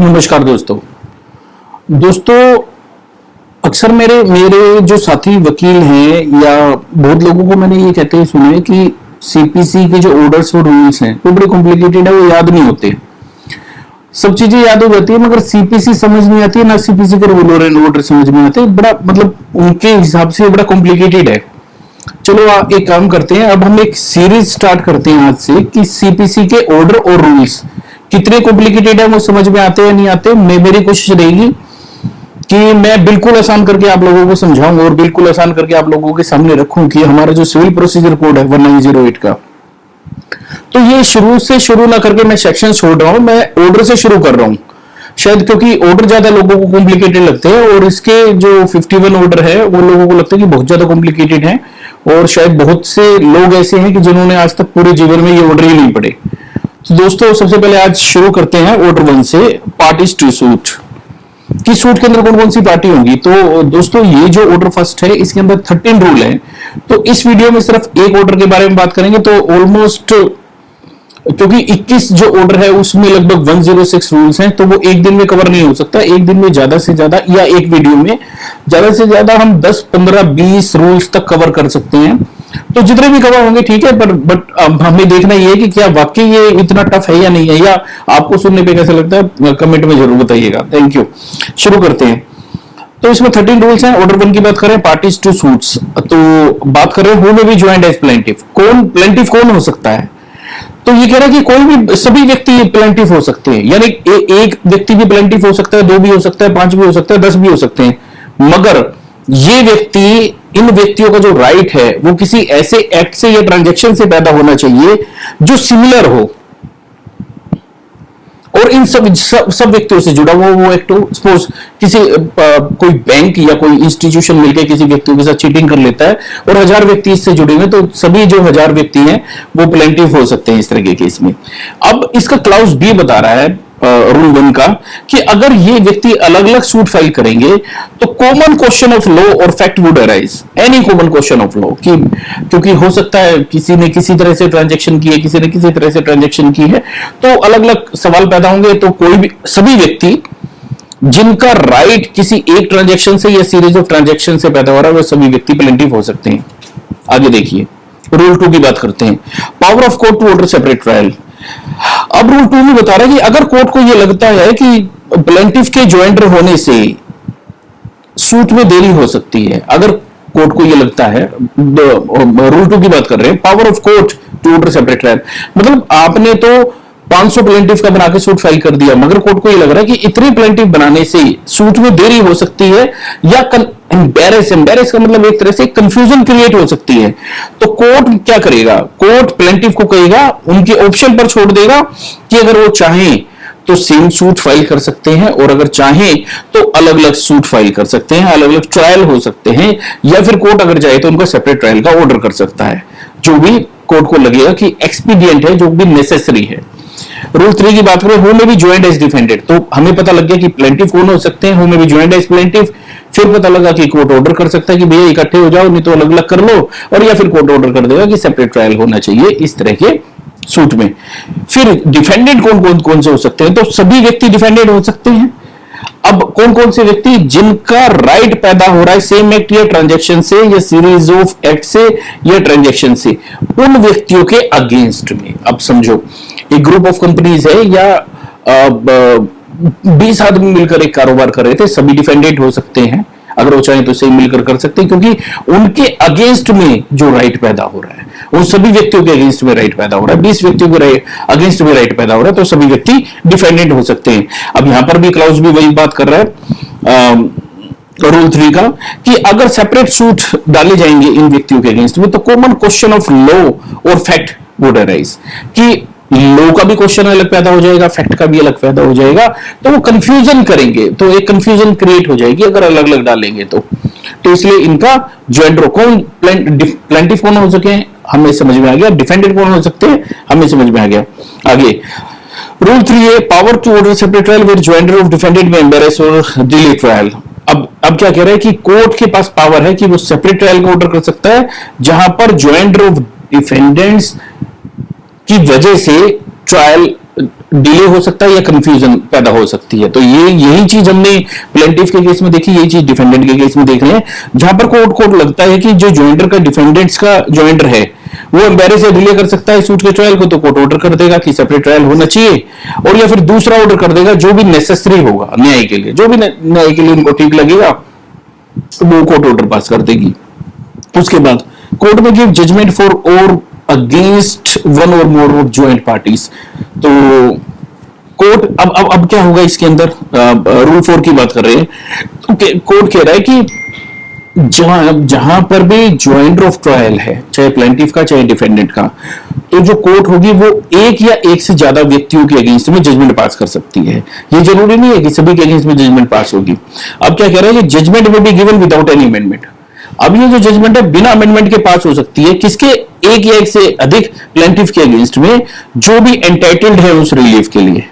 नमस्कार दोस्तों अक्सर मेरे मेरे जो साथी वकील हैं या बहुत लोगों को मैंने ये कहते ही सुना है कि सीपीसी के जो ऑर्डर्स और रूल्स हैं वो बड़े कॉम्प्लिकेटेड है, वो याद नहीं होते। सब चीजें याद हो जाती है मगर सीपीसी समझ नहीं आती है, ना सीपीसी के रूल और ऑर्डर समझ में आते, बड़ा मतलब उनके हिसाब से बड़ा कॉम्प्लिकेटेड है। चलो एक काम करते हैं, अब हम एक सीरीज स्टार्ट करते हैं आज से कि सीपीसी के ऑर्डर और रूल्स कितने कॉम्प्लिकेटेड है, वो समझ में आते हैं नहीं आते। मेरी कोशिश रहेगी कि मैं बिल्कुल आसान करके आप लोगों को समझाऊं और बिल्कुल आसान करके आप लोगों के सामने रखूं कि हमारा जो सिविल प्रोसीजर कोड है 1908 का, तो ये शुरू से शुरू ना करके मैं सेक्शन छोड़ रहा हूं, मैं ऑर्डर से शुरू कर रहा हूं। शायद क्योंकि ऑर्डर ज्यादा लोगों को कॉम्प्लिकेटेड लगते हैं और इसके जो 51 ऑर्डर है वो लोगों को लगता है कि बहुत ज्यादा कॉम्प्लिकेटेड है, और शायद बहुत से लोग ऐसे हैं कि जिन्होंने आज तक पूरे जीवन में ये ऑर्डर ही नहीं पढ़े। तो दोस्तों सबसे पहले आज शुरू करते हैं ऑर्डर 1 से, पार्टीज टू सूट। कि सूट के अंदर कौन कौन सी पार्टी होंगी। तो दोस्तों ये जो ऑर्डर फर्स्ट है इसके अंदर 13 रूल है, तो इस वीडियो में सिर्फ एक ऑर्डर के बारे में बात करेंगे। तो ऑलमोस्ट क्योंकि 21 जो ऑर्डर है उसमें लगभग 106 रूल्स हैं, तो वो एक दिन में कवर नहीं हो सकता। एक दिन में ज्यादा से ज्यादा या एक वीडियो में ज्यादा से ज्यादा हम 10, 15, 20 रूल्स तक कवर कर सकते हैं। तो जितने भी कवर होंगे ठीक है, बट हमें देखना ये है कि क्या वाकई ये इतना टफ है या नहीं है, या आपको सुनने पे कैसा लगता है कमेंट में जरूर बताइएगा। Thank you. शुरू करते हैं। तो इसमें 13 रूल्स हैं। ऑर्डर 1 की बात करें, पार्टीज टू सूट्स, तो बात कर रहे हैं who may be joined as plaintiff. Plaintiff कौन हो सकता है, तो ये कह रहा है कि कोई भी सभी व्यक्ति प्लेंटिफ हो सकते हैं, यानी एक व्यक्ति भी प्लेंटिफ हो सकता है, 2 भी हो सकता है, 5 भी हो सकता है, 10 भी हो सकते हैं, मगर ये व्यक्ति, इन व्यक्तियों का जो राइट है वो किसी ऐसे एक्ट से या ट्रांजैक्शन से पैदा होना चाहिए जो सिमिलर हो और इन सब व्यक्तियों से जुड़ा वो एक्ट हो। सपोज किसी कोई बैंक या कोई इंस्टीट्यूशन मिलकर किसी व्यक्तियों के साथ चीटिंग कर लेता है और 1000 व्यक्ति इससे जुड़े हुए, तो सभी जो 1000 व्यक्ति हैं वो प्लेंटिफ हो सकते हैं इस तरह के केस में। अब इसका क्लाउज बी बता रहा है रूल 1 का कि अगर ये व्यक्ति अलग अलग सूट फाइल करेंगे तो कॉमन क्वेश्चन ऑफ लॉ और fact would arise, any common question of law, कि क्योंकि हो सकता है किसी ने किसी तरह से ट्रांजैक्शन की है, किसी ने किसी तरह से ट्रांजैक्शन की है, तो अलग अलग सवाल पैदा होंगे। तो कोई भी सभी व्यक्ति जिनका राइट किसी एक ट्रांजैक्शन से या सीरीज ऑफ ट्रांजैक्शन से पैदा हो रहा है वो सभी व्यक्ति प्लेंटिफ हो सकते हैं। आगे देखिए रूल 2 की बात करते हैं, power of court to order separate trial. अब रूल 2 में बता रहा है कि अगर कोर्ट को यह लगता है कि प्लेंटिफ के ज्वाइंटर होने से सूट में देरी हो सकती है, अगर कोर्ट को यह लगता है, रूल 2 की बात कर रहे हैं, power of court to order separate trial, मतलब आपने तो 500 प्लेंटिफ का बना के सूट फाइल कर दिया, मगर कोर्ट को यह लग रहा है कि इतने प्लेंटिफ बनाने से सूट में देरी हो सकती है या एम्बेरस का मतलब एक तरह से कंफ्यूजन क्रिएट हो सकती है। तो कोर्ट क्या करेगा, कोर्ट प्लेंटिफ को कहेगा, उनके ऑप्शन पर छोड़ देगा कि अगर वो चाहें तो सेम सूट फाइल कर सकते हैं और अगर चाहें तो अलग अलग सूट फाइल कर सकते हैं, अलग अलग ट्रायल हो सकते हैं, या फिर कोर्ट अगर चाहे तो उनका सेपरेट ट्रायल का ऑर्डर कर सकता है, जो भी कोर्ट को लगेगा कि एक्सपीडिएंट है, जो भी नेसेसरी है। रूल 3 की बात करें, who may be joined as defended, तो हमें पता लग गया कि प्लेंटिफ कौन हो सकते हैं, who may be joined as plaintiff. फिर पता लगा कि कोर्ट ऑर्डर कर सकता है कि भैया इकट्ठे हो जाओ, नहीं तो अलग अलग कर लो, और या फिर कोर्ट ऑर्डर कर देगा कि सेपरेट ट्रायल होना चाहिए इस तरह के सूट में। फिर डिफेंडेंट कौन से हो सकते हैं, तो सभी व्यक्ति डिफेंडेंट हो सकते हैं। अब कौन कौन से व्यक्ति जिनका राइट पैदा हो रहा है सेम एक्ट या ट्रांजैक्शन से या सीरीज ऑफ एक्ट से या ट्रांजैक्शन से, उन व्यक्तियों के अगेंस्ट में। अब समझो एक ग्रुप ऑफ कंपनीज है या 20 आदमी मिलकर एक कारोबार कर रहे थे, सभी डिफेंडेंट हो सकते हैं, अगर वो चाहें तो सेम मिलकर कर सकते हैं, क्योंकि उनके अगेंस्ट में जो राइट पैदा हो रहा है उन सभी व्यक्तियों के अगेंस्ट में राइट पैदा हो रहा है, 20 व्यक्तियों के अगेंस्ट में राइट पैदा हो रहा है, तो सभी व्यक्ति डिफेंडेंट हो सकते हैं। अब यहां पर भी क्लाउज भी वही बात कर रहा है रूल 3 का कि अगर सेपरेट सूट डाले जाएंगे इन व्यक्तियों के अगेंस्ट में तो कॉमन क्वेश्चन ऑफ लॉ और फैक्ट वुड अराइज, कि लॉ का भी क्वेश्चन अलग पैदा हो जाएगा, फैक्ट का भी अलग पैदा हो जाएगा, तो वो कंफ्यूजन करेंगे, तो एक कंफ्यूजन क्रिएट हो जाएगी अगर अलग अलग डालेंगे तो इसलिए इनका ज्वाइंटर कौन, प्लेंटिफ कौन हो सके हमें समझ में आ गया, डिफेंडेंट कौन हो सकते हैं हमें समझ में आ गया। आगे रूल 3 है, power to order separate trial with joinder of defendant में एम्बेरस और डिले ट्रायल। अब क्या कह रहा है कि कोर्ट के पास पावर है कि वो सेपरेट ट्रायल का ऑर्डर कर सकता है जहां पर ज्वाइंटर ऑफ डिफेंडेंट्स की वजह से ट्रायल डिले हो सकता है या कंफ्यूजन पैदा हो सकती है। तो ये यही चीज हमने प्लेंटिफ के केस में देखी, यही चीज डिफेंडेंट के केस में देख रहे हैं, जहां पर कोर्ट लगता है कि जो ज्वाइंटर का डिफेंडेंट्स का ज्वाइंटर है वो एम्बेरस या डिले कर सकता है सूट के ट्रायल को, तो कोर्ट ऑर्डर कर देगा कि सेपरेट ट्रायल होना चाहिए, और या फिर दूसरा ऑर्डर कर देगा जो भी नेसेसरी होगा न्याय के लिए, जो भी न्याय के लिए उनको ठीक लगेगा वो कोर्ट ऑर्डर पास कर देगी। उसके बाद court may give judgement for और अगेंस्ट वन और मोर ऑफ ज्वाइंट पार्टीज। तो कोर्ट अब क्या होगा इसके अंदर, रूल 4 की बात कर रहे हैं, तो कोर्ट कह रहा है कि जहां पर भी ज्वाइंटर ऑफ ट्रायल है, चाहे प्लेंटिफ का चाहे डिफेंडेंट का, तो जो कोर्ट होगी वो एक या एक से ज्यादा व्यक्तियों के अगेंस्ट में जजमेंट पास कर सकती है। ये जरूरी नहीं है कि सभी के अगेंस्ट में जजमेंट पास होगी। अब क्या कह रहा है कि जजमेंट में be given without any amendment. अब ये जो जजमेंट है बिना अमेंडमेंट के पास हो सकती है, किसके, एक या एक से अधिक प्लेंटिफ के अगेंस्ट में जो भी एंटाइटल्ड है उस रिलीफ के लिए,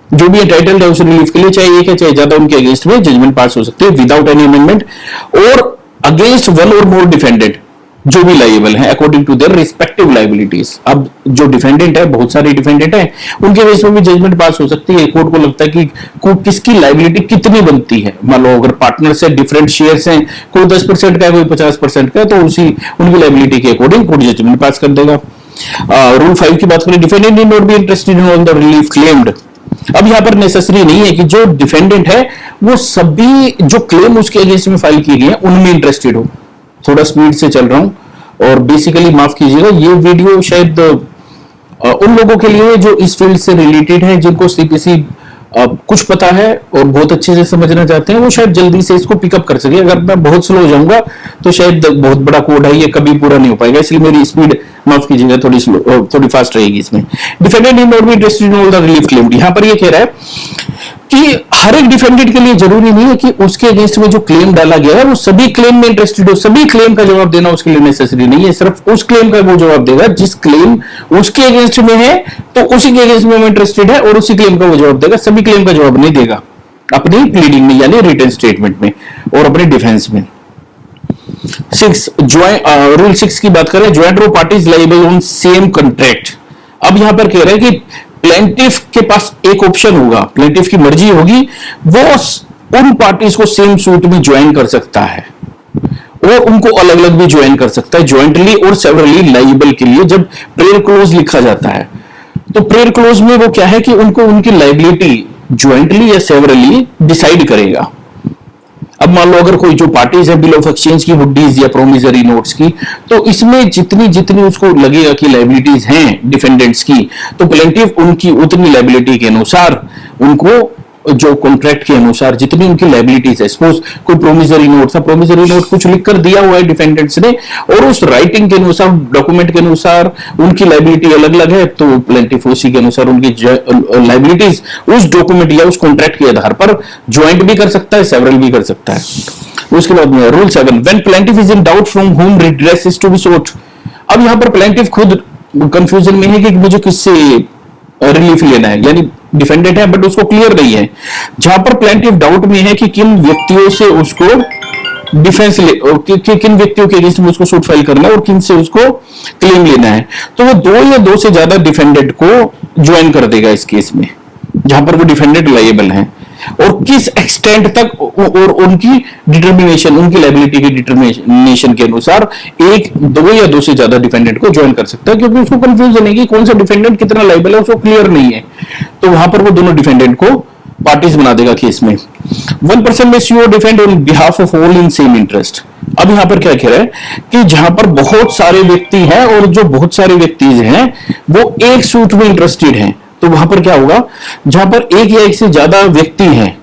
जो भी एंटाइटल्ड है उस रिलीफ के लिए, चाहे एक है चाहे ज्यादा, उनके अगेंस्ट में जजमेंट पास हो सकती है विदाउट एनी अमेंडमेंट, और अगेंस्ट वन और मोर डिफेंडेंट जो भी लायबल है according to their respective liabilities. अब जो डिफेंडेंट है, बहुत सारे डिफेंडेंट है, उनके बेस में भी जजमेंट पास हो सकती है। कोर्ट को लगता है कि किसकी लायबिलिटी कितनी बनती है। मान लो अगर पार्टनर्स है, डिफरेंट शेयर्स हैं, कोई 10% का है कोई 50% का है, तो उसी उनकी लायबिलिटी के अकॉर्डिंग कोर्ट जजमेंट पास कर देगा। रूल 5 की बात करें, defendant need not be interested in all the relief claimed. अब यहां पर नेसेसरी नहीं है कि जो डिफेंडेंट है वो सभी जो क्लेम उसके अगेंस्ट में फाइल किए गए हैं उनमें इंटरेस्टेड हो। थोड़ा स्पीड से चल रहा हूं और बेसिकली माफ कीजिएगा, ये वीडियो शायद उन लोगों के लिए जो इस फील्ड से रिलेटेड है, जिनको सीपीसी कुछ पता है और बहुत अच्छे से समझना चाहते हैं, वो शायद जल्दी से इसको पिकअप कर सके। अगर मैं बहुत स्लो हो जाऊंगा तो शायद बहुत बड़ा कोड है, ये कभी पूरा नहीं हो पाएगा, इसलिए मेरी स्पीड माफ कीजिएगा थोड़ी स्लो, थोड़ी फास्ट रहेगी इसमें। Defendant in not be interested in all the relief claimed. यहां पर ये कह रहा है कि हर एक डिफेंडेंट के लिए जरूरी नहीं है कि उसके अगेंस्ट में जो क्लेम डाला गया है वो सभी क्लेम में इंटरेस्टेड हो। सभी क्लेम का जवाब देना उसके लिए नेसेसरी नहीं है, सिर्फ उस क्लेम का वो जवाब देगा जिस क्लेम उसके अगेंस्ट में है, तो उसी के अगेंस्ट में वो इंटरेस्टेड है और उसी क्लेम का वो जवाब देगा। सभी क्लेम का जवाब नहीं देगा अपनी प्लीडिंग में यानी रिटन स्टेटमेंट में और अपने डिफेंस में। रूल 6 की बात करें, joint of parties liable on same contract. अब यहां पर कह रहे हैं कि प्लेंटिफ के पास एक ऑप्शन होगा, प्लेंटिफ की मर्जी होगी, वो उन पार्टीज को सेम सूट में ज्वाइन कर सकता है और उनको अलग अलग भी ज्वाइन कर सकता है, ज्वाइंटली और सेवरली लायबल के लिए। जब प्रेयर क्लोज लिखा जाता है तो प्रेयर क्लोज में वो क्या है कि उनको उनकी लायबिलिटी ज्वाइंटली या सेवरली डिसाइड करेगा। अब मान लो अगर कोई जो पार्टीज है बिल ऑफ एक्सचेंज की, हुडीज या प्रोमिसरी नोट्स की, तो इसमें जितनी जितनी उसको लगेगा कि लायबिलिटीज हैं डिफेंडेंट्स की, तो प्लेंटिफ उनकी उतनी लायबिलिटी के अनुसार उनको जो कॉन्ट्रैक्ट के अनुसार जितनी उनकी लायबिलिटीज है, सपोज कोई प्रोमिसरी नोट था, प्रोमिसरी नोट कुछ लिख कर दिया हुआ है डिफेंडेंट्स ने और उस राइटिंग के अनुसार, डॉक्यूमेंट के अनुसार उनकी लायबिलिटी अलग अलग है, तो प्लेंटिफ उसी के अनुसार उनकी लायबिलिटीज उस डॉक्यूमेंट या उस कॉन्ट्रैक्ट के आधार पर ज्वाइंट भी कर सकता है, सेवरल भी कर सकता है। उसके बाद में rule 7, when plaintiff is in doubt from whom redress is to be sought। अब यहां पर प्लेंटिफ खुद कंफ्यूजन में है कि मुझे किससे रिलीफ लेना है, यानी डिफेंडेंट है बट उसको क्लियर नहीं है। जहां पर प्लेंटिफ डाउट में है कि किन व्यक्तियों से उसको डिफेंस किन व्यक्तियों के अगेंस्ट में उसको सूट फाइल करना है और किन से उसको क्लेम लेना है, तो वो दो या दो से ज्यादा डिफेंडेंट को ज्वाइन कर देगा इस केस में, जहां पर वो डिफेंडेंट लायबल हैं, और किस एक्सटेंट तक और उनकी डिटर्मिनेशन, उनकी लायबिलिटी की डिटर्मिनेशन के अनुसार एक, दो या दो से ज्यादा डिफेंडेंट को ज्वाइन कर सकता है, क्योंकि उसको कंफ्यूजन है कि कौन सा डिफेंडेंट कितना लायबल है, उसको क्लियर नहीं है, तो वहां पर वो दोनों डिफेंडेंट को पार्टीज बना देगा केस में। 1% में sue or defend on behalf of all in same interest। अब यहां पर क्या कह रहा है कि जहां पर बहुत सारे व्यक्ति हैं और जो बहुत सारे व्यक्ति हैं वो एक सूट में इंटरेस्टेड हैं, तो वहां पर क्या होगा, जहां पर एक या एक से ज्यादा व्यक्ति हैं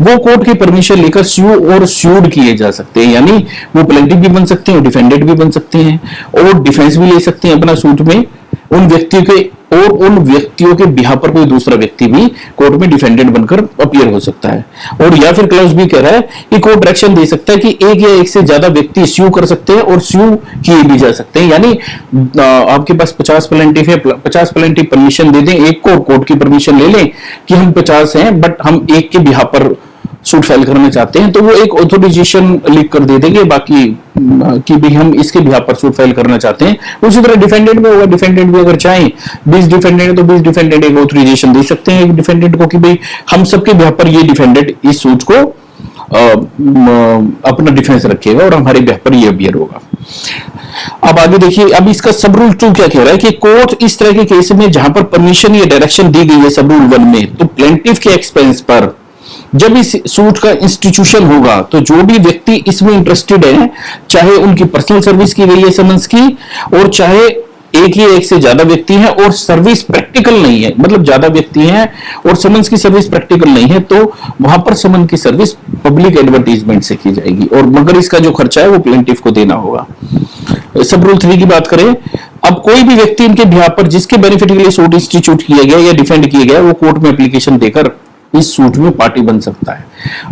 वो कोर्ट की परमिशन लेकर स्यू और स्यूड किए जा सकते हैं, यानी वो प्लेंटिफ भी बन सकते हैं और डिफेंडेंट भी बन सकते हैं और डिफेंस भी ले सकते हैं अपना सूट में उन व्यक्तियों के, और उन व्यक्तियों के बिहाफ पर कोई दूसरा व्यक्ति भी कोर्ट में डिफेंडेंट बनकर अपीयर हो सकता है। और या फिर क्लॉज भी कह रहा है कि कोर्ट डायरेक्शन दे सकता है कि एक या एक से ज्यादा व्यक्ति स्यू कर सकते हैं और स्यू किए भी जा सकते हैं, यानी आपके पास 50 प्लेंटिफ है, 50 प्लेंटिफ परमिशन दे दें एक को, कोर्ट की परमिशन ले लें कि हम 50 हैं बट हम एक के बिहाफ पर सूट फाइल करना चाहते हैं, तो वो एक ऑथोराइजेशन लिख कर दे देंगे बाकी कि भी हम इसके बिहाफ पर सूट फाइल करना चाहते हैं। उसी तरह डिफेंडेंट में होगा, डिफेंडेंट भी अगर चाहें 20 डिफेंडेंट है तो 20 डिफेंडेंट एक ऑथोराइजेशन दे सकते हैं एक डिफेंडेंट को कि भाई हम सबके बिहाफ पर ये डिफेंडेंट इस सूट को अपना डिफेंस रखेगा और हमारे बिहाफ पर ये अपियर होगा। अब आगे देखिए, अब इसका सब रूल 2 क्या कह रहा है कि कोर्ट इस तरह के केस में जहां पर परमिशन या डायरेक्शन दी गई है सब रूल 1 में, तो प्लेंटिफ के एक्सपेंस पर जब इस सूट का इंस्टीट्यूशन होगा तो जो भी व्यक्ति इसमें इंटरेस्टेड है, चाहे उनकी पर्सनल सर्विस की गई है समन्स की, और चाहे एक ही एक से ज्यादा व्यक्ति हैं और सर्विस प्रैक्टिकल नहीं है, मतलब ज्यादा व्यक्ति हैं और समन्स की सर्विस प्रैक्टिकल नहीं है, तो वहां पर समन की सर्विस पब्लिक एडवर्टाइजमेंट से की जाएगी और मगर इसका जो खर्चा है वो प्लेंटिफ को देना होगा। सब रूल 3 की बात करें, अब कोई भी व्यक्ति इनके बिहाफ पर जिसके बेनिफिट के लिए सूट इंस्टीट्यूट किया गया या डिफेंड किया गया, वो कोर्ट में एप्लीकेशन देकर इस सूट में पार्टी बन सकता है।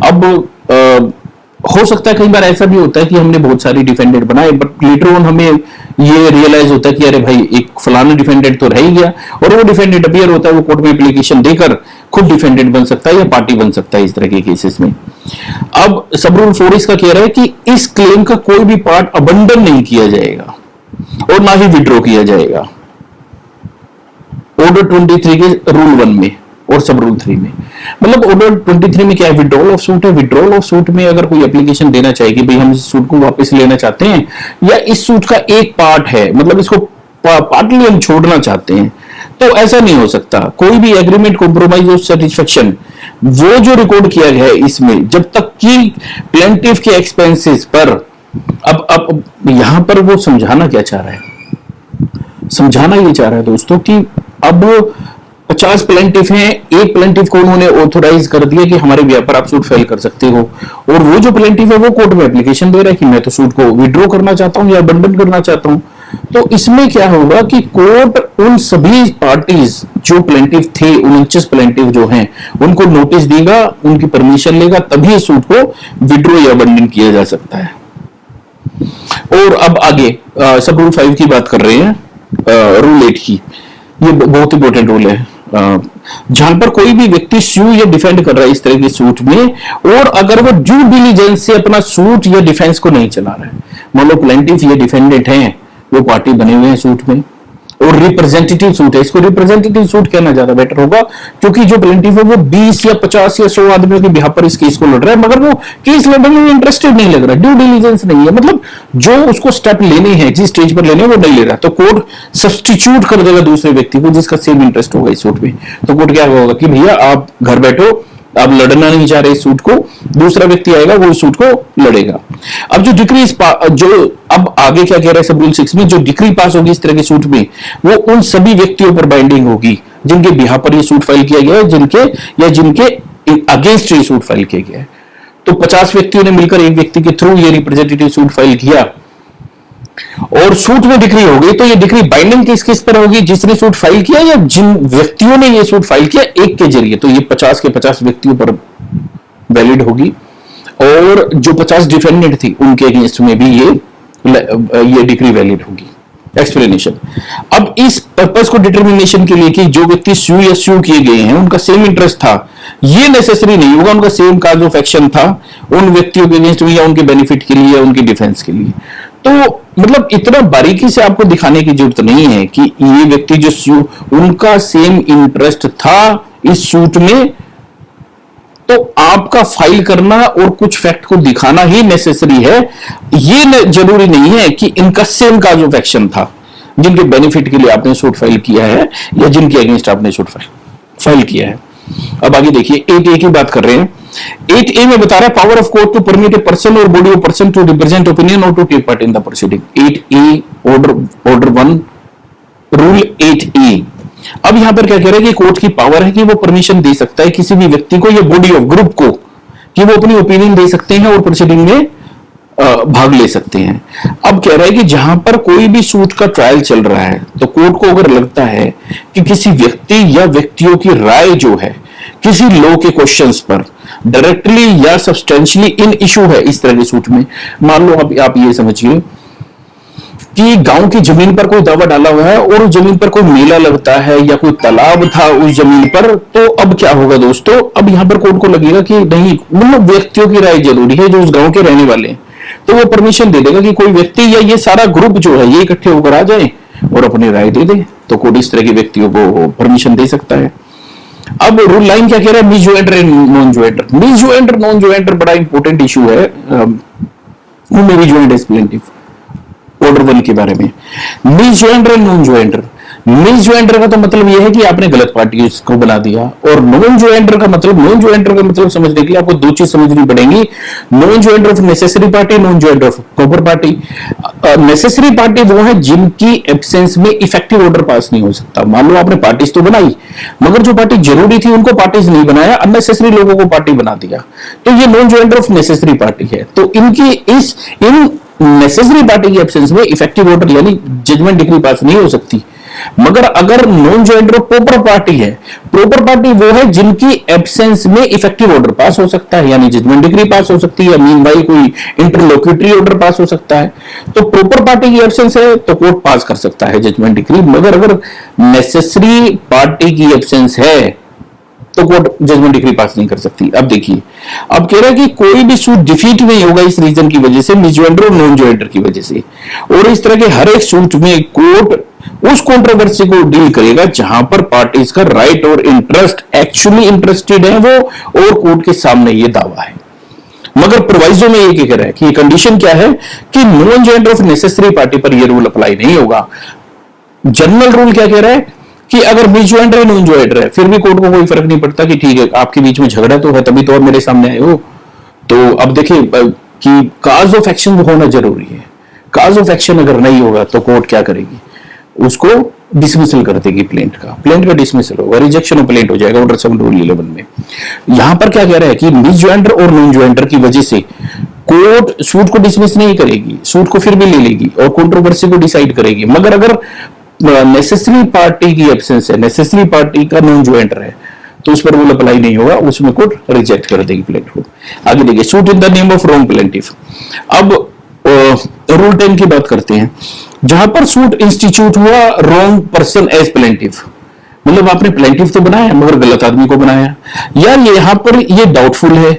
अब हो सकता है कई बार ऐसा भी होता है कि हमने बहुत सारी डिफेंडेंट बनाए, बट लेटर ऑन हमें ये रियलाइज होता है कि अरे भाई एक फलाना डिफेंडेंट तो रह ही गया, और वो डिफेंडेंट अपीयर होता है, वो कोर्ट में एप्लीकेशन देकर खुद डिफेंडेंट बन सकता है या पार्टी बन सकता है इस तरह के केसेस में। अब सब रूल 4 इसका कह रहा है कि इस क्लेम का कोई भी पार्ट अबंडन नहीं किया जाएगा और ना ही विड्रॉ किया जाएगा ऑर्डर 23 के रूल 1 में और सब रूल 3 में। मतलब ऑर्डर 23 में क्या है, विड्रॉल ऑफ सूट है। विड्रॉल ऑफ सूट में अगर कोई एप्लीकेशन देना चाहे कि भाई हम इस सूट को वापस लेना चाहते हैं या इस सूट का एक पार्ट है, मतलब इसको पार्टली हम छोड़ना चाहते हैं, तो ऐसा नहीं हो सकता। कोई भी एग्रीमेंट, कॉम्प्रोमाइज और सेटिस्फेक्शन वो जो रिकॉर्ड किया गया है इसमें, जब तक कि प्लेंटिफ के एक्सपेंसेस पर, अब यहां पर वो समझाना क्या चाह रहा है, समझाना ये चाह रहा है दोस्तों कि अब 50 प्लेंटिफ हैं, एक प्लेंटिफ को उन्होंने ऑथोराइज कर दिया कि हमारे बिहाफ पर आप सूट फाइल कर सकते हो, और वो जो प्लेंटिफ है वो कोर्ट में एप्लीकेशन दे रहा है कि मैं तो सूट को विड्रॉ करना चाहता हूं या अबंडन करना चाहता हूं। तो इसमें क्या होगा कि कोर्ट उन सभी पार्टीज जो प्लेंटिफ थे, 49 प्लेंटिफ जो हैं, उनको नोटिस देगा, उनकी परमिशन लेगा, तभी सूट को विड्रॉ या अबंडन किया जा सकता है। और अब आगे सब रूल 5 की बात कर रहे हैं, रूल 8 की। ये बहुत इंपॉर्टेंट रूल है, जहां पर कोई भी व्यक्ति स्यू या डिफेंड कर रहा है इस तरह के सूट में, और अगर वो ड्यू डिलीजेंस से अपना सूट या डिफेंस को नहीं चला रहा है, मान लो प्लेंटिफ या डिफेंडेंट हैं, वो पार्टी बने हुए हैं सूट में, और रिप्रेजेंटेटिव सूट है, इसको रिप्रेजेंटेटिव सूट कहना ज्यादा बेटर होगा, क्योंकि जो प्लेंटिफ है वो 20 या 50 या 100 आदमियों के बिहाफ पर इस केस को लड़ रहा है, मगर वो केस लड़ने में इंटरेस्टेड नहीं लग रहा, ड्यू डिलीजेंस नहीं है, मतलब जो उसको स्टेप लेने हैं, जिस स्टेज पर लेने हैं वो नहीं ले रहा, तो कोर्ट सब्स्टिट्यूट कर देगा दूसरे व्यक्ति को जिसका सेम इंटरेस्ट होगा इस सूट में। तो कोर्ट क्या होगा कि भैया आप घर बैठो, आप लड़ना नहीं चाह रहे इस सूट को, दूसरा व्यक्ति आएगा वो इस सूट को लड़ेगा। अब जो डिक्री जो अब आगे क्या कह रहा है सब रूल 6 में, जो डिक्री पास होगी इस तरह के सूट में, वो उन सभी व्यक्तियों पर बाइंडिंग होगी जिनके बिहाफ पर ये सूट फाइल किया गया है, जिनके अगेंस्ट ये सूट फाइल किया गया है। तो 50 व्यक्तियों ने मिलकर एक व्यक्ति के थ्रू ये रिप्रेजेंटेटिव सूट फाइल किया और सूट में डिक्री हो गई, तो ये डिक्री बाइंडिंग किस पर होगी, जिसने सूट फाइल किया या जिन व्यक्तियों ने ये सूट फाइल किया एक के जरिए, तो ये 50 के 50 व्यक्तियों पर वैलिड होगी, और जो 50 डिफेंडेंट थी उनके अगेंस्ट में भी ये डिक्री वैलिड होगी। एक्सप्लेनेशन, अब इस पर्पस को डिटर्मिनेशन के लिए कि जो व्यक्ति स्यू या स्यू किए गए हैं उनका सेम इंटरेस्ट था, ये नेसेसरी नहीं होगा उनका सेम काज ऑफ एक्शन था उन व्यक्तियों के अगेंस्ट में या उनके बेनिफिट के लिए या उनके डिफेंस के लिए। तो मतलब इतना बारीकी से आपको दिखाने की जरूरत नहीं है कि ये व्यक्ति जो स्यू, उनका सेम इंटरेस्ट था इस सूट में, तो आपका फाइल करना और कुछ फैक्ट को दिखाना ही नेसेसरी है। ये जरूरी नहीं है कि इनका सेम काज ऑफ एक्शन था जिनके बेनिफिट के लिए आपने सूट फाइल किया है या जिनके अगेंस्ट आपने सूट फाइल किया है। अब आगे देखिए 8A की बात कर रहे हैं। 8A में बता रहा है power of court to permit a person और body of person to represent opinion और to take part in the proceeding. 8A order 1 rule 8A। अब यहां पर क्या कह रहा है कि कोर्ट की पावर है कि वो परमिशन दे सकता है किसी भी व्यक्ति को या बॉडी ऑफ ग्रुप को कि वो अपनी ओपिनियन दे सकते हैं और प्रोसीडिंग में भाग ले सकते हैं। अब कह रहा है कि जहां पर कोई भी सूट का ट्रायल चल रहा है तो कोर्ट को अगर लगता है कि किसी व्यक्ति या व्यक्तियों की राय जो है किसी लॉ के क्वेश्चंस पर डायरेक्टली या सब्सटेंशियली इन इशू है इस तरह के सूट में, मान लो आप ये समझिए कि गांव की जमीन पर कोई दावा डाला हुआ है और उस जमीन पर कोई मेला लगता है या कोई तालाब था उस जमीन पर, तो अब क्या होगा दोस्तों, अब यहां पर कोर्ट को लगेगा कि नहीं, मतलब व्यक्तियों की राय जरूरी है जो उस गांव के रहने वाले हैं, तो वो परमिशन दे देगा कि कोई व्यक्ति या ये सारा ग्रुप जो है ये इकट्ठे होकर आ जाए और अपनी राय दे दे, तो कोर्ट इस तरह के व्यक्तियों को परमिशन दे सकता है। अब रूल लाइन क्या कह रहा है, misjoinder and non joinder. Misjoinder non joinder बड़ा इंपॉर्टेंट इशू है, वो may be joint as plaintiff order 1 के बारे में। Misjoinder and non joinder, misjoinder का तो मतलब यह है कि आपने गलत पार्टी को बना दिया, और नॉन ज्वाइंटर का मतलब समझने के लिए आपको दो चीज समझनी पड़ेगी, non ज्वाइंटर of necessary party, non ज्वाइंटर of proper party. Necessary party वो है जिनकी एब्सेंस में इफेक्टिव ऑर्डर पास नहीं हो सकता। मान लो आपने पार्टीज तो बनाई, मगर जो पार्टी जरूरी थी उनको पार्टीज नहीं बनाया, अननेसेसरी लोगों को पार्टी बना दिया, तो ये नॉन ज्वाइंटर ऑफ नेसेसरी पार्टी है। तो इनकी इन नेसेसरी पार्टी की एब्सेंस में इफेक्टिव ऑर्डर यानी जजमेंट डिग्री पास नहीं हो सकती। मगर अगर नॉन ज्वाइंटर ऑफ प्रॉपर पार्टी है, प्रॉपर पार्टी वो है जिनकी एब्सेंस में इफेक्टिव ऑर्डर पास हो सकता है, यानी जजमेंट डिग्री पास हो सकती है, मीनवाइल कोई इंटरलोक्यूटरी ऑर्डर पास हो सकता है। तो प्रॉपर पार्टी की एब्सेंस है तो कोर्ट पास कर सकता है जजमेंट डिग्री, मगर अगर नेसेसरी पार्टी की एब्सेंस है तो कोर्ट जजमेंट डिग्री पास नहीं कर सकती। अब देखिए, अब कह रहा है कि कोई भी सूट डिफीट नहीं होगा इस रीजन की वजह से, मिस ज्वाइंटर और नॉन ज्वाइंटर की वजह से, और इस तरह के हर एक सूट में कोर्ट उस कंट्रोवर्सी को डील करेगा जहां पर पार्टीज का राइट और इंटरेस्ट एक्चुअली इंटरेस्टेड है वो, और कोर्ट के सामने ये दावा है। मगर प्रोवाइजो में ये कह रहा है कि ये कंडीशन क्या है कि नॉन ज्वाइंटर ऑफ नेसेसरी पार्टी पर ये रूल अप्लाई नहीं होगा। जनरल रूल क्या कह रहा है कि अगर मिस ज्वाइंटर है नॉन ज्वाइंटर है फिर भी कोर्ट को कोई फर्क नहीं पड़ता कि ठीक है आपके बीच में झगड़ा तो है तभी तो और मेरे सामने आए हो। तो अब देखिए कि काज ऑफ एक्शन होना जरूरी है, काज ऑफ एक्शन अगर नहीं होगा तो कोर्ट क्या करेगी, उसको डिसमिसल कर देगी, प्लेंट का डिसमिसल होगा, रिजेक्शन ऑफ प्लेंट हो जाएगा ऑर्डर 7 रूल 11 में। यहां पर क्या कह रहा है कि मिस ज्वाइंटर और नॉन ज्वाइंटर की वजह से कोर्ट सूट को डिसमिस नहीं करेगी, सूट को फिर भी ले लेगी और कंट्रोवर्सी को डिसाइड करेगी। मगर अगर नेसेसरी पार्टी की एब्सेंस है, नेसेसरी पार्टी का नॉन ज्वाइंटर है, तो उस पर रूल अप्लाई नहीं होगा, उसमें कोर्ट रिजेक्ट कर देगी प्लेंट को। आगे देखिए, suit in the name of wrong plaintiff. अब रूल 10 की बात करते हैं, जहां पर सूट इंस्टीट्यूट हुआ रॉन्ग पर्सन एज प्लेंटिफ, मतलब आपने प्लेंटिफ तो बनाया मगर गलत आदमी को बनाया, या यहां पर ये डाउटफुल है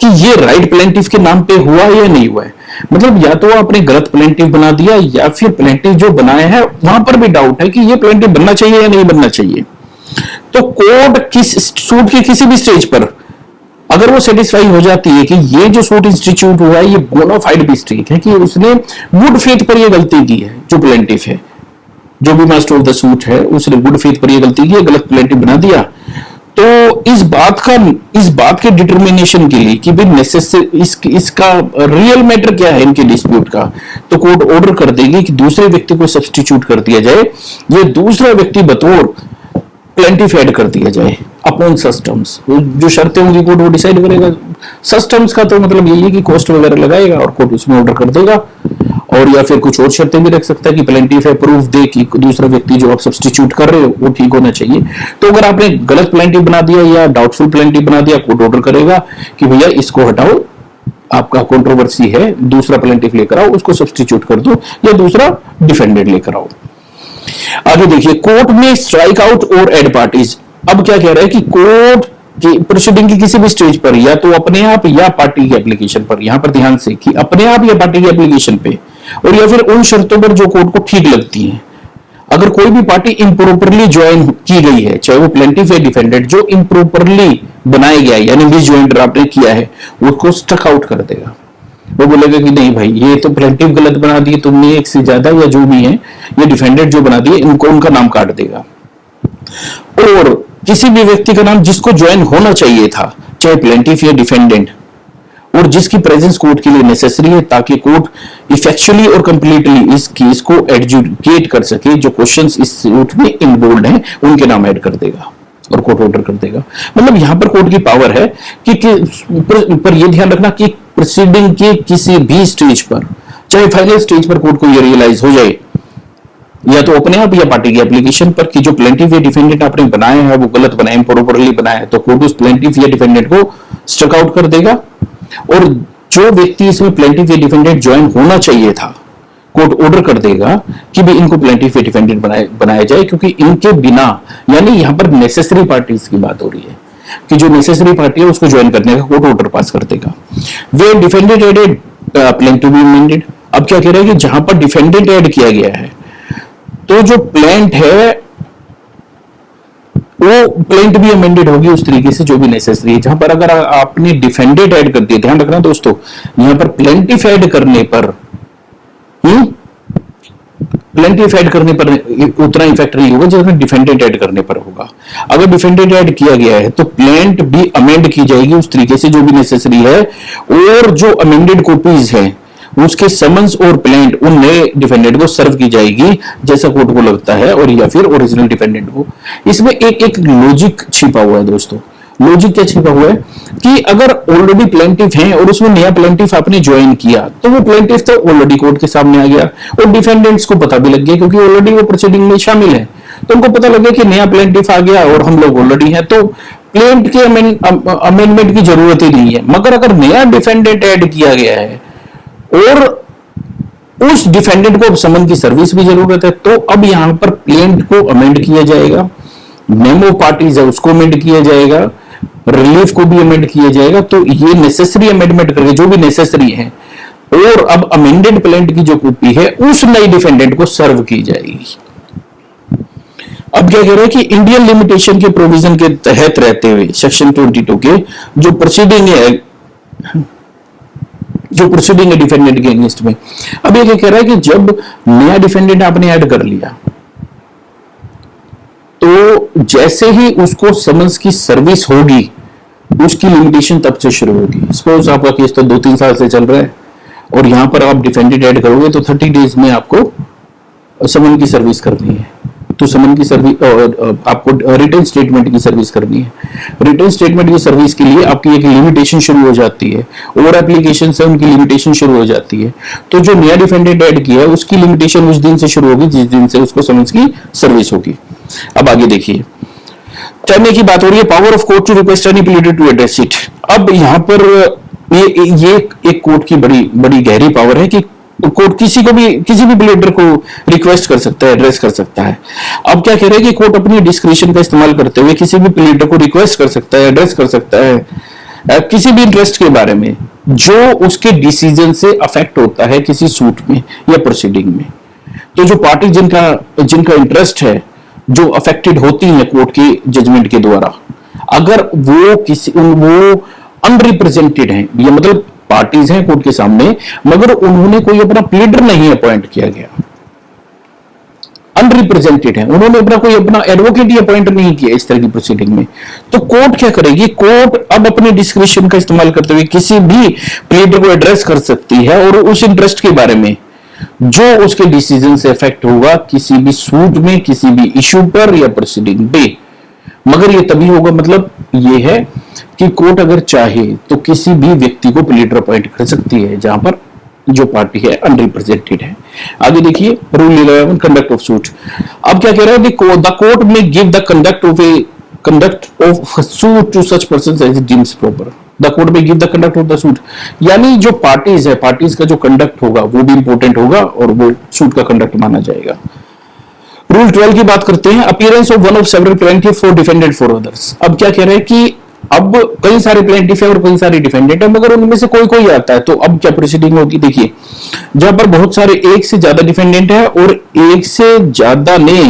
कि ये राइट प्लेंटिफ के नाम पे हुआ या नहीं हुआ है, मतलब या तो आपने गलत प्लेंटिफ बना दिया या फिर प्लेंटिफ जो बनाया है वहां पर भी डाउट है कि ये प्लेंटिफ बनना चाहिए या नहीं बनना चाहिए। तो कोर्ट किस सूट के किसी भी स्टेज पर अगर वो सेटिस्फाई हो जाती है कि ये जो सूट इंस्टीट्यूट हुआ है ये बोनाफाइड मिस्टेक है, कि उसने गुड फेथ पर ये गलती की है, जो प्लेंटिफ है, जो भी मास्टर ऑफ द सूट है उसने गुड फेथ पर ये गलती की है, गलत प्लेंटिफ बना दिया, तो इस बात के डिटर्मिनेशन के लिए कि भाई इसका रियल मैटर क्या है इनके डिस्प्यूट का, तो कोर्ट ऑर्डर कर देगी कि दूसरे व्यक्ति को सब्स्टिट्यूट कर दिया जाए, ये दूसरा व्यक्ति बतौर प्लेंटिफ ऐड कर दिया जाए अपॉन सच टर्म्स। जो शर्तें होंगी कोर्ट वो डिसाइड करेगा। सच टर्म्स का तो मतलब यही है कि कॉस्ट वगैरह लगाएगा और कोर्ट उसमें ऑर्डर कर देगा, और या फिर कुछ और शर्तें भी रख सकता है कि प्लेंटिफ है प्रूफ दे कि दूसरा व्यक्ति जो आप सब्स्टिट्यूट कर रहे हो वो ठीक होना चाहिए। तो अगर आपने गलत प्लेंटिफ बना दिया या डाउटफुल प्लेंटिफ बना दिया, कोर्ट ऑर्डर करेगा कि भैया इसको हटाओ, आपका कंट्रोवर्सी है, दूसरा प्लेंटिफ लेकर आओ, उसको सब्स्टिट्यूट कर दो या दूसरा डिफेंडेड लेकर आओ। आगे देखिए, कोर्ट में स्ट्राइक आउट और एड पार्टीज। अब क्या कह रहा है कि कोर्ट की प्रोसीडिंग की किसी भी स्टेज पर या तो अपने आप या पार्टी की एप्लीकेशन पर, यहां पर ध्यान से कि अपने आप या पार्टी की एप्लीकेशन पे, और या फिर उन शर्तों पर जो कोर्ट को ठीक लगती हैं, अगर कोई भी पार्टी इम्प्रॉपरली ज्वाइन की गई है, चाहे वो प्लेंटिफ या डिफेंडेंट, जो इम्प्रॉपरली बनाया गया है यानी मिस ज्वाइंटर आपने किया है, उसको स्ट्रक आउट कर देगा। वो बोलेगा कि नहीं भाई ये तो प्लेंटिफ गलत बना दिए तुमने, एक से ज्यादा या जो भी है, ये डिफेंडेंट जो बना दिए इनको उनका नाम काट देगा। और किसी भी व्यक्ति का नाम जिसको ज्वाइन होना चाहिए था, चाहे प्लेंटिफ या डिफेंडेंट, और जिसकी प्रेजेंस कोर्ट के लिए नेसेसरी है ताकि कोर्ट इफेक्चुअली और कंप्लीटली इस केस को एडजुडिकेट कर सके, जो क्वेश्चंस इस सूट में इन्वॉल्व हैं उनके नाम ऐड कर देगा और कोर्ट ऑर्डर कर देगा। मतलब यहां पर कोर्ट की पावर है कि पर यह ध्यान रखना कि प्रोसीडिंग के किसी भी स्टेज पर, चाहे फाइनल स्टेज पर कोर्ट को यह रियलाइज हो जाए या तो अपने आप या पार्टी की एप्लीकेशन पर कि जो प्लेंटिफ या डिफेंडेंट आपने बनाया है वो गलत बनाया, इम्प्रॉपरली बनाया है, तो कोर्ट उस प्लेंटिफ या डिफेंडेंट को स्ट्रक आउट कर देगा, और जो व्यक्ति इसमें प्लेंटिफ या डिफेंडेंट ज्वाइन होना चाहिए था, कोर्ट ऑर्डर कर देगा कि भी इनको प्लेंटिफ या डिफेंडेंट बनाया जाए, क्योंकि इनके बिना, यानी यहां पर नेसेसरी पार्टीज की बात हो रही है कि जो नेसेसरी पार्टी है उसको ज्वाइन करने का कोर्ट ऑर्डर पास कर देगा। वे defendant added plaint to be amended. अब क्या कह रहे हैं कि जहां पर डिफेंडेंट ऐड किया गया है तो जो प्लेंट है वो प्लेंट भी अमेंडेड होगी उस तरीके से जो भी नेसेसरी है। जहां पर अगर आपने डिफेंडेंट ऐड कर दिया, ध्यान रखना दोस्तों, यहां पर प्लेंटिफ ऐड करने पर प्लेंटिफ ऐड करने पर उतना इफेक्ट नहीं होगा जितना डिफेंडेंट ऐड करने पर होगा। अगर डिफेंडेंट ऐड किया गया है तो प्लेंट भी अमेंड की जाएगी उस तरीके से जो भी नेसेसरी है, और जो अमेंडेड कॉपीज है उसके समन्स और प्लेंट उन नए डिफेंडेंट को सर्व की जाएगी जैसा कोर्ट को लगता है, और या फिर ओरिजिनल डिफेंडेंट को। इसमें एक लॉजिक छिपा हुआ है दोस्तों। लॉजिक क्या छिपा हुआ है कि अगर ऑलरेडी प्लेंटिफ हैं और उसमें नया प्लेंटिफ आपने ज्वाइन किया तो वो प्लेंटिफ तो ऑलरेडी कोर्ट के सामने आ गया और डिफेंडेंट्स को पता भी लग गया, क्योंकि ऑलरेडी वो प्रोसीडिंग में शामिल है, तो उनको पता लग गया कि नया प्लेंटिफ आ गया और हम लोग ऑलरेडी हैं, तो प्लेंट के अमेंडमेंट की जरूरत ही नहीं है। मगर अगर नया डिफेंडेंट ऐड किया गया है और उस डिफेंडेंट को समन की सर्विस भी जरूरत है, तो अब यहां पर प्लेंट को अमेंड किया जाएगा, मेमो पार्टीज है उसको अमेंड किया जाएगा, रिलीफ को भी अमेंड किया जाएगा। तो ये नेसेसरी अमेंडमेंट करके जो भी नेसेसरी है, और अब अमेंडेड प्लेंट की जो कॉपी है उस नई डिफेंडेंट को सर्व की जाएगी। अब क्या कह रहे हैं कि इंडियन लिमिटेशन के प्रोविजन के तहत रहते हुए सेक्शन 22 के जो प्रोसीडिंग है डिफेंडेंट के अगेंस्ट में, अब ये क्या कह रहा है कि जब नया डिफेंडेंट आपने ऐड कर लिया तो जैसे ही उसको समन्स की सर्विस होगी उसकी लिमिटेशन तब से शुरू होगी। सपोज आपका केस तो 2-3 साल से चल रहा है और यहां पर आप डिफेंडेंट ऐड करोगे तो 30 डेज में आपको समन की सर्विस करनी है, तो समन की सर्विस आपको रिटर्न स्टेटमेंट की सर्विस करनी है। रिटर्न स्टेटमेंट की सर्विस के लिए आपकी एक लिमिटेशन शुरू हो जाती है, और एप्लीकेशन से उनकी लिमिटेशन शुरू हो जाती है। तो जो नया डिफेंडेंट ऐड किया है उसकी लिमिटेशन उस दिन से शुरू होगी जिस दिन से उसको समन्स की सर्विस होगी। अब आगे देखिए, कहने की बात हो रही है power of court to request any pleader to address it. अब यहां पर ये एक कोर्ट की बड़ी गहरी पावर है कि कोर्ट किसी भी प्लीडर को रिक्वेस्ट कर सकता है, एड्रेस कर सकता है। अब क्या कह रहे हैं कि कोर्ट अपनी डिस्क्रिशन का इस्तेमाल करते हुए किसी भी प्लीडर को रिक्वेस्ट कर सकता है, एड्रेस कर सकता है किसी भी इंटरेस्ट के बारे में जो उसके डिसीजन से अफेक्ट होता है किसी सूट में या प्रोसीडिंग में। तो जो पार्टी जिनका इंटरेस्ट है जो अफेक्टेड होती है कोर्ट के जजमेंट के द्वारा, अगर वो अनरिप्रेजेंटेड हैं, ये मतलब पार्टीज हैं कोर्ट के सामने मगर उन्होंने कोई अपना प्लीडर नहीं अपॉइंट किया गया, अनरिप्रेजेंटेड है, उन्होंने अपना एडवोकेट ही अपॉइंट नहीं किया इस तरह की प्रोसीडिंग में, तो कोर्ट क्या करेगी? कोर्ट अब अपने डिस्क्रिशन का इस्तेमाल करते हुए किसी भी प्लीडर को एड्रेस कर सकती है और उस इंटरेस्ट के बारे में जो उसके डिसीजन से इफेक्ट होगा किसी भी सूट में, किसी भी इशू पर या प्रोसीडिंग पे। मगर ये तभी होगा, मतलब ये है कि कोर्ट अगर चाहे तो किसी भी व्यक्ति को प्लीडर अपॉइंट कर सकती है जहां पर जो पार्टी है अनरिप्रेजेंटेड है। आगे देखिए रूल 11 कंडक्ट ऑफ सूट। अब क्या कह रहा है? The court may give the conduct of suit to such person as deems proper. The court may give the conduct of the suit, यानी जो पार्टीज है, पार्टीज का जो कंडक्ट होगा वो भी इंपॉर्टेंट होगा और वो सूट का कंडक्ट माना जाएगा। रूल 12 की बात करते हैं, appearance of one of several plaintiff for defendant for others. अब क्या कह रहे हैं कि अब कई सारे प्लेंटिफ है और कई सारे डिफेंडेंट है, मगर उनमें से कोई आता है, तो अब क्या प्रोसीडिंग होगी? देखिए, जहां पर बहुत सारे एक से ज्यादा डिफेंडेंट है और एक से ज्यादा ने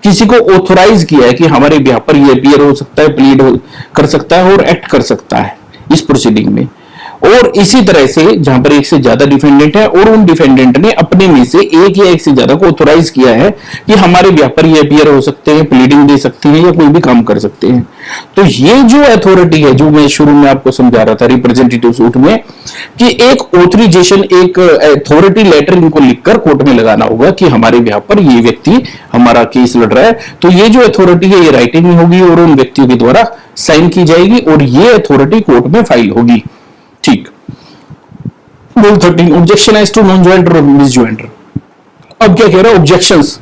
किसी को ऑथोराइज किया है कि हमारे यहाँ पर ये अपीयर हो सकता है, प्लीड कर सकता है और एक्ट कर सकता है इस प्रोसीडिंग में, और इसी तरह से जहां पर एक से ज्यादा डिफेंडेंट है और उन डिफेंडेंट ने अपने में से एक या एक से ज्यादा को ऑथोराइज किया है कि हमारे यहाँ पर ये अपीयर हो सकते हैं, प्लीडिंग दे सकते हैं या कोई भी काम कर सकते हैं। तो ये जो अथॉरिटी है, जो मैं शुरू में आपको समझा रहा था रिप्रेजेंटेटिव सूट में, कि एक ऑथराइजेशन, एक अथॉरिटी लेटर इनको लिखकर कोर्ट में लगाना होगा कि हमारे यहाँ पर ये व्यक्ति हमारा केस लड़ रहा है, तो ये जो अथॉरिटी है ये राइटिंग में होगी और उन व्यक्तियों के द्वारा साइन की जाएगी और ये अथॉरिटी कोर्ट में फाइल होगी। ठीक। Rule 13 objection as to non joinder और मिस ज्वाइंटर। अब क्या कह रहा है? ऑब्जेक्शंस।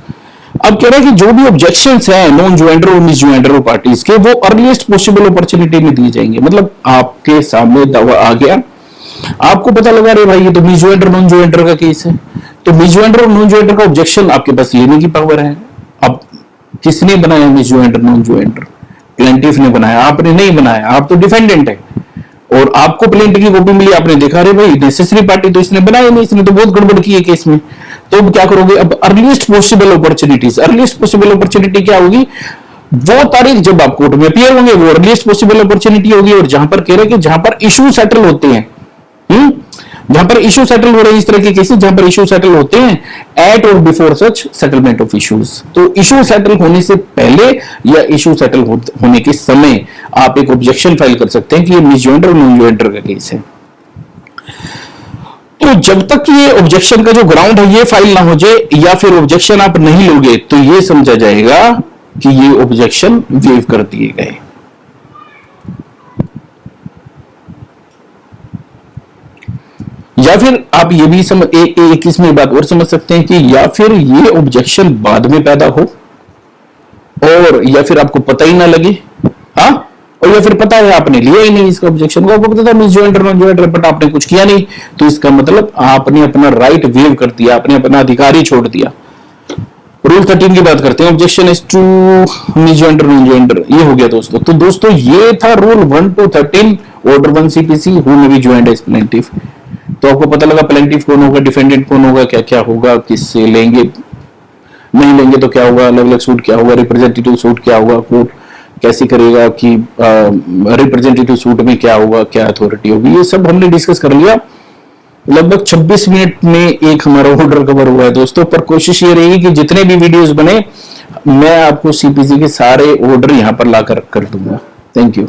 अब कह रहा है कि जो भी ऑब्जेक्शंस हैं नॉन ज्वाइंटर और मिस ज्वाइंटर पार्टीज के, वो अर्लीस्ट पॉसिबल अपॉर्चुनिटी में दिए जाएंगे। मतलब आपके सामने दावा आ गया, आपको पता लगा रहे भाई ये तो मिस ज्वाइंटर नॉन ज्वाइंटर का केस है, तो मिसजॉइंटर और नॉन जॉइंटर का ऑब्जेक्शन आपके पास लेने की पावर है। अब किसने बनाया मिसजॉइंटर नॉन जॉइंटर? प्लेंटिफ ने बनाया, आपने नहीं बनाया, आप तो डिफेंडेंट है और आपको प्लेंटिफ की कॉपी मिली, आपने देखा रे भाई नेसेसरी पार्टी तो इसने बनाया नहीं, इसने तो बहुत गड़बड़ की है केस में। तो अब क्या करोगे? अब earliest possible opportunities, earliest possible opportunity क्या होगी? वो तारीख जब आप कोर्ट में अपीयर होंगे वो अर्लीस्ट पॉसिबल अपॉर्चुनिटी होगी। और जहां पर कह रहे कि जहां पर इशू सेटल होते हैं, जहां पर इशू सेटल हो रहे हैं, इस तरह के केसेस जहां पर इशू सेटल होते हैं, एट और before such settlement of issues. तो इशू सेटल होने से पहले या इशू सेटल होने के समय आप एक ऑब्जेक्शन फाइल कर सकते हैं कि ये मिसजॉइंटर और नॉन जॉइंटर का केस है। तो जब तक ये ऑब्जेक्शन का जो ग्राउंड है ये फाइल ना हो जाए या फिर ऑब्जेक्शन आप नहीं लोगे तो ये समझा जाएगा कि ये ऑब्जेक्शन वेव कर दिए गए। या फिर आप ये भी समझ एक इसमें बात और समझ सकते हैं कि या फिर ये ऑब्जेक्शन बाद में पैदा हो और या फिर आपको पता ही ना लगे, हाँ, और या फिर पता है आपने लिया ही नहीं इसका ऑब्जेक्शन को, आपको पता था मिसजॉइंटर नॉन जॉइंटर बट आपने कुछ किया नहीं, तो इसका मतलब आपने अपना राइट वेव कर दिया, आपने अपना अधिकार ही छोड़ दिया। रूल 13 की बात करते हैं, objection is to misjoinder non joinder, ये हो गया दोस्तों। तो दोस्तों ये था rule 1 to 13 order 1 CPC who may be joined as plaintiff. तो आपको पता लगा प्लेंटिफ कौन होगा, डिफेंडेंट कौन होगा, क्या क्या होगा, किससे लेंगे, नहीं लेंगे तो क्या होगा, अलग अलग सूट क्या होगा, रिप्रेजेंटेटिव सूट क्या होगा, कोर्ट कैसे करेगा कि रिप्रेजेंटेटिव सूट में क्या होगा, क्या अथॉरिटी होगी, ये सब हमने डिस्कस कर लिया। लगभग 26 मिनट में एक हमारा ऑर्डर कवर हुआ है दोस्तों। पर कोशिश ये रहेगी कि जितने भी वीडियोस बने मैं आपको सीपीसी के सारे ऑर्डर यहां पर लाकर कर दूंगा। Thank you.